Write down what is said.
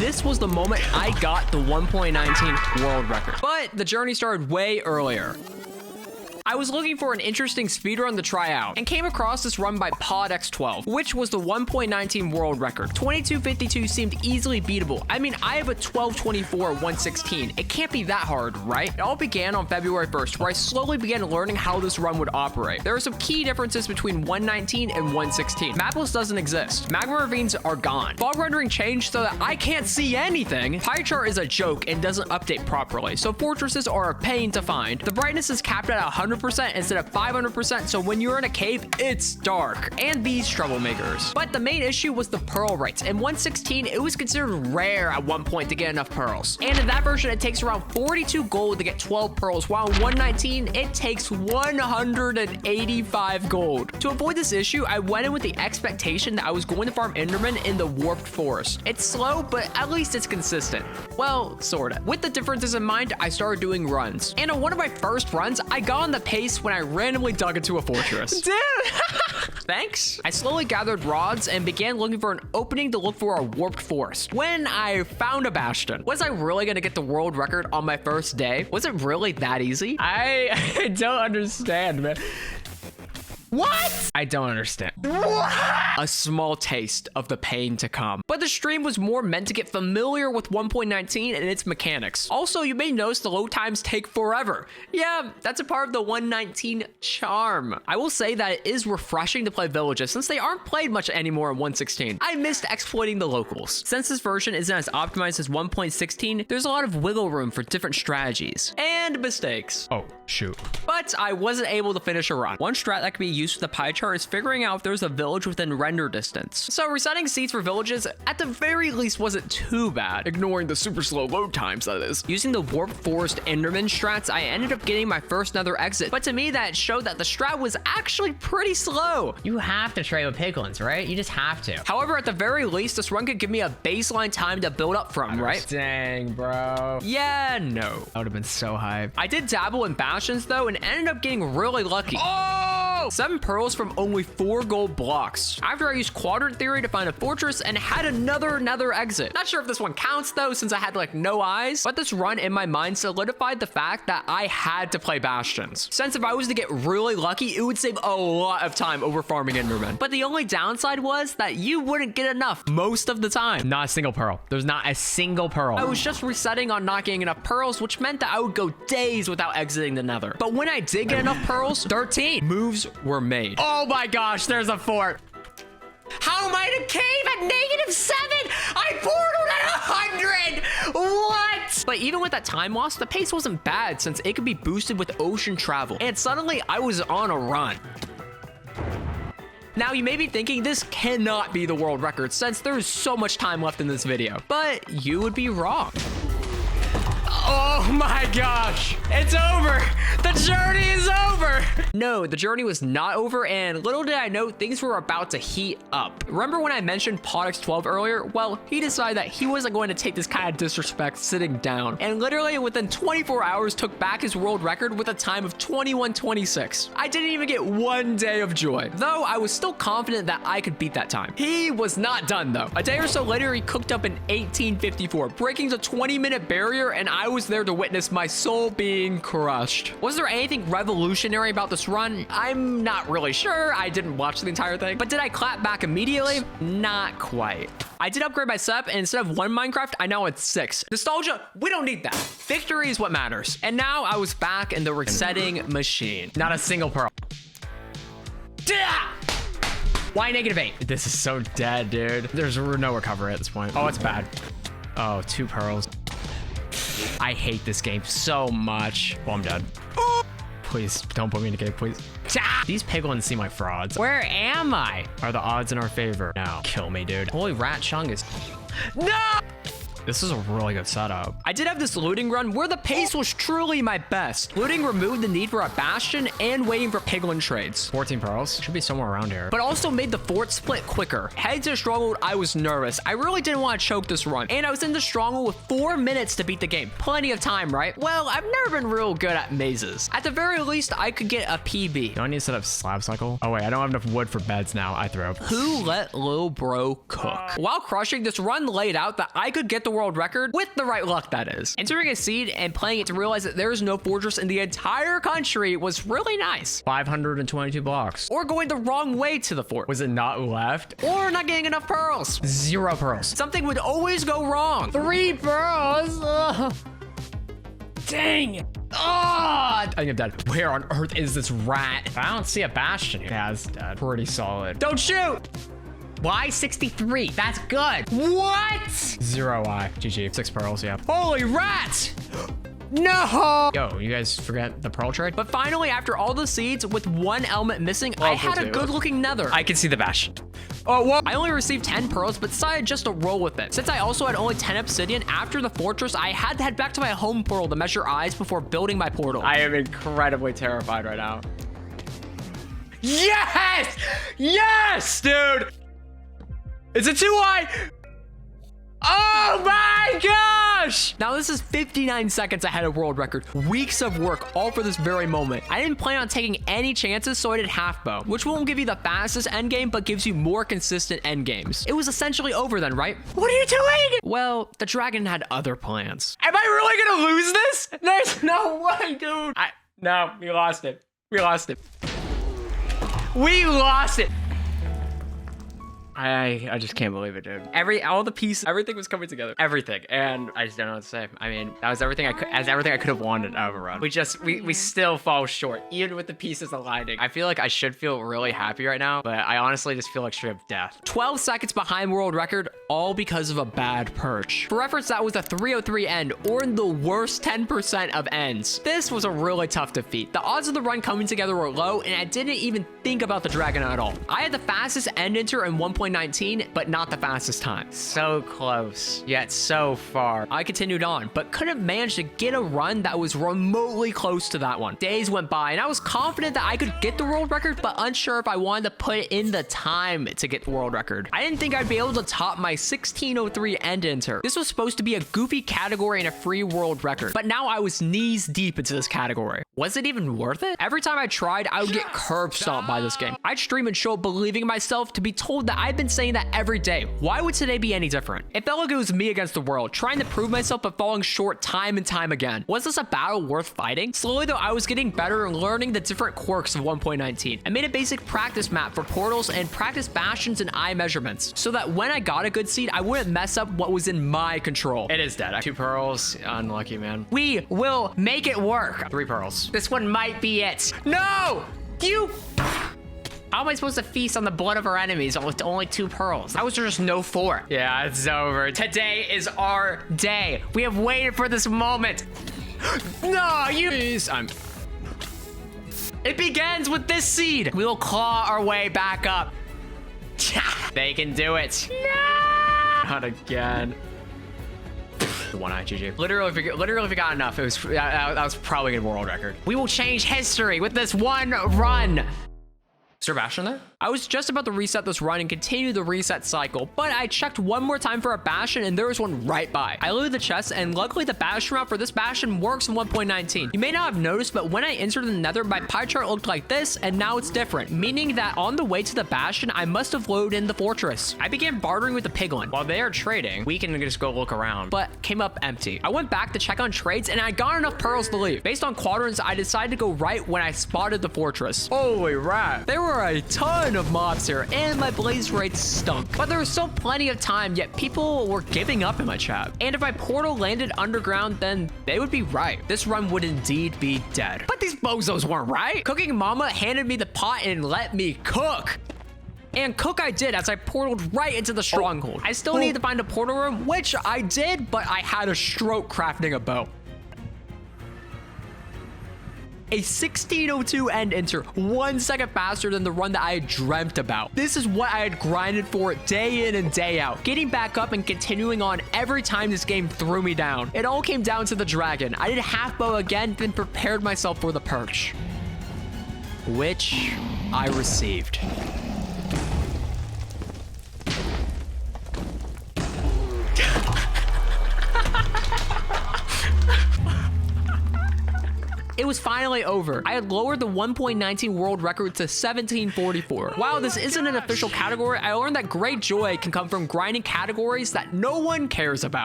this was the moment I got the 1.19 world record. But the journey started way earlier. I was looking for an interesting speedrun to try out and came across this run by PodX12, which was the 1.19 world record. 22:52 seemed easily beatable. I mean, I have a 12:24:116. It can't be that hard, right? It all began on February 1st, where I slowly began learning how this run would operate. There are some key differences between 119 and 116. Mapless doesn't exist. Magma ravines are gone. Fog rendering changed so that I can't see anything. Pie chart is a joke and doesn't update properly, so fortresses are a pain to find. The brightness is capped at 100% instead of 500%, so when you're in a cave, it's dark. And these troublemakers. But the main issue was the pearl rates. In 116, it was considered rare at one point to get enough pearls. And in that version, it takes around 42 gold to get 12 pearls, while in 119, it takes 185 gold. To avoid this issue, I went in with the expectation that I was going to farm Enderman in the warped forest. It's slow, but at least it's consistent. Well, sorta. With the differences in mind, I started doing runs. And on one of my first runs, I got on the pace when I randomly dug into a fortress. Dude! Thanks. I slowly gathered rods and began looking for an opening to look for a warped forest. When I found a bastion. Was I really gonna get the world record on my first day? Was it really that easy? I don't understand, man. What? I don't understand. What? A small taste of the pain to come. But the stream was more meant to get familiar with 1.19 and its mechanics. Also, you may notice the load times take forever. Yeah, that's a part of the 119 charm. I will say that it is refreshing to play villages since they aren't played much anymore in 116. I missed exploiting the locals. Since this version isn't as optimized as 1.16, there's a lot of wiggle room for different strategies and mistakes. Oh, shoot. But I wasn't able to finish a run. One strat that can be used with the pie chart is figuring out if there's a village within render distance. So resetting seeds for villages at the very least wasn't too bad, ignoring the super slow load times, that is. Using the warped forest enderman strats, I ended up getting my first nether exit, but to me that showed that the strat was actually pretty slow. You have to trade with piglins, right? You just have to. However, at the very least, this run could give me a baseline time to build up from, right? Dang, bro. Yeah, no. That would have been so hype. I did dabble in bastions though and ended up getting really lucky. Oh! 7 pearls from only 4 gold blocks. After I used quadrant theory to find a fortress and had another nether exit. Not sure if this one counts though, since I had like no eyes, but this run in my mind solidified the fact that I had to play bastions. Since if I was to get really lucky, it would save a lot of time over farming endermen. But the only downside was that you wouldn't get enough most of the time. Not a single pearl. There's not a single pearl. I was just resetting on not getting enough pearls, which meant that I would go days without exiting the nether. But when I did get enough pearls, 13 moves were made. Oh my gosh, there's a fort. How am I in a cave at -7? I portaled at 100! What? But even with that time loss, the pace wasn't bad since it could be boosted with ocean travel. And suddenly I was on a run. Now, you may be thinking this cannot be the world record since there is so much time left in this video, but you would be wrong. Oh my gosh, it's over. The journey is over. No, the journey was not over, and little did I know things were about to heat up. Remember when I mentioned PodX12 earlier? Well, he decided that he wasn't going to take this kind of disrespect sitting down, and literally within 24 hours took back his world record with a time of 21:26. I didn't even get 1 day of joy, though I was still confident that I could beat that time. He was not done though. A day or so later, he cooked up an 18:54, breaking the 20-minute barrier, and I was there to witness my soul being crushed. Was there anything revolutionary about this run? I'm not really sure. I didn't watch the entire thing. But did I clap back immediately? Not quite. I did upgrade my setup, and instead of 1 Minecraft, I now had 6. Nostalgia, we don't need that. Victory is what matters. And now I was back in the resetting machine. Not a single pearl. Why -8? This is so dead, dude. There's no recovery at this point. Oh, it's bad. Oh, 2 pearls. I hate this game so much. Well, I'm dead. Please, don't put me in a cave, please. These piglins seem like frauds. Where am I? Are the odds in our favor? No. Kill me, dude. Holy rat chungus. No! This is a really good setup. I did have this looting run where the pace was truly my best. Looting removed the need for a bastion and waiting for piglin trades. 14 pearls. Should be somewhere around here. But also made the fort split quicker. Heading to the stronghold, I was nervous. I really didn't want to choke this run. And I was in the stronghold with 4 minutes to beat the game. Plenty of time, right? Well, I've never been real good at mazes. At the very least, I could get a PB. Do I need to set up slab cycle? Oh wait, I don't have enough wood for beds now. I threw up. Who let Lil Bro cook? While crushing, this run laid out that I could get the world record, with the right luck, that is. Entering a seed and playing it to realize that there is no fortress in the entire country was really nice. 522 blocks. Or going the wrong way to the fort. Was it not left? Or not getting enough pearls. 0 pearls. Something would always go wrong. 3 pearls. Ugh. Dang. Oh, I think I'm dead. Where on earth is this rat? I don't see a bastion here. Yeah, it's dead. Pretty solid. Don't shoot. Why 63? That's good. What? 0 Y. GG. 6 pearls, yeah. Holy rats. No! Yo, you guys forget the pearl trade? But finally, after all the seeds with one element missing, I had a good looking nether. I can see the bash. Oh, well, I only received 10 pearls, but decided just to roll with it. Since I also had only 10 obsidian, after the fortress, I had to head back to my home portal to measure eyes before building my portal. I am incredibly terrified right now. Yes! Yes, dude! Is it 2 Y? Oh my gosh! Now this is 59 seconds ahead of world record. Weeks of work, all for this very moment. I didn't plan on taking any chances, so I did half bow, which won't give you the fastest end game, but gives you more consistent end games. It was essentially over then, right? What are you doing? Well, the dragon had other plans. Am I really gonna lose this? There's no way, dude. No, we lost it. We lost it. We lost it. I just can't believe it, dude. All the pieces, everything was coming together. Everything. And I just don't know what to say. I mean, that was everything I could have wanted out of a run. We still fall short, even with the pieces aligning. I feel like I should feel really happy right now, but I honestly just feel like straight up death. 12 seconds behind world record, all because of a bad perch. For reference, that was a 303 end, or in the worst 10% of ends. This was a really tough defeat. The odds of the run coming together were low, and I didn't even think about the dragon at all. I had the fastest end enter in 1.19, but not the fastest time. So close, yet so far. I continued on, but couldn't manage to get a run that was remotely close to that one. Days went by, and I was confident that I could get the world record, but unsure if I wanted to put in the time to get the world record. I didn't think I'd be able to top my 1603 end enter. This was supposed to be a goofy category and a free world record, but now I was knees deep into this category. Was it even worth it? Every time I tried, I would get curb stomped by this game. I'd stream and show up believing in myself to be told that I've been saying that every day. Why would today be any different? It felt like it was me against the world, trying to prove myself but falling short time and time again. Was this a battle worth fighting? Slowly though, I was getting better and learning the different quirks of 1.19. I made a basic practice map for portals and practice bastions and eye measurements, so that when I got a good seed, I wouldn't mess up what was in my control. It is dead. 2 pearls. Unlucky, man. We will make it work. 3 pearls. This one might be it. No! You... How am I supposed to feast on the blood of our enemies with only 2 pearls? How was there just no 4? Yeah, it's over. Today is our day. We have waited for this moment. No, you... Please, It begins with this seed. We will claw our way back up. They can do it. No! Not again. 1 eye, GG. Literally, if we got enough, that was probably a world record. We will change history with this one run. Is there a bastion there? I was just about to reset this run and continue the reset cycle, but I checked one more time for a bastion and there was one right by. I looted the chest and luckily the bastion route for this bastion works in 1.19. You may not have noticed, but when I entered the nether, my pie chart looked like this and now it's different, meaning that on the way to the bastion, I must have loaded in the fortress. I began bartering with the piglin. While they are trading, we can just go look around. But came up empty. I went back to check on trades and I got enough pearls to leave. Based on quadrants, I decided to go right when I spotted the fortress. Holy rat. There were a ton of mobs here and my blaze rates stunk. But there was still plenty of time, yet people were giving up in my chat. And if my portal landed underground, then they would be right. This run would indeed be dead. But these bozos weren't right. Cooking Mama handed me the pot and let me cook. And cook I did as I portaled right into the stronghold. I still needed to find a portal room, which I did, but I had a stroke crafting a bow. A 1602 end enter, 1 second faster than the run that I had dreamt about. This is what I had grinded for day in and day out, getting back up and continuing on every time this game threw me down. It all came down to the dragon. I did half bow again, then prepared myself for the perch, which I received. It was finally over. I had lowered the 1.19 world record to 1744. While this isn't an official category, I learned that great joy can come from grinding categories that no one cares about.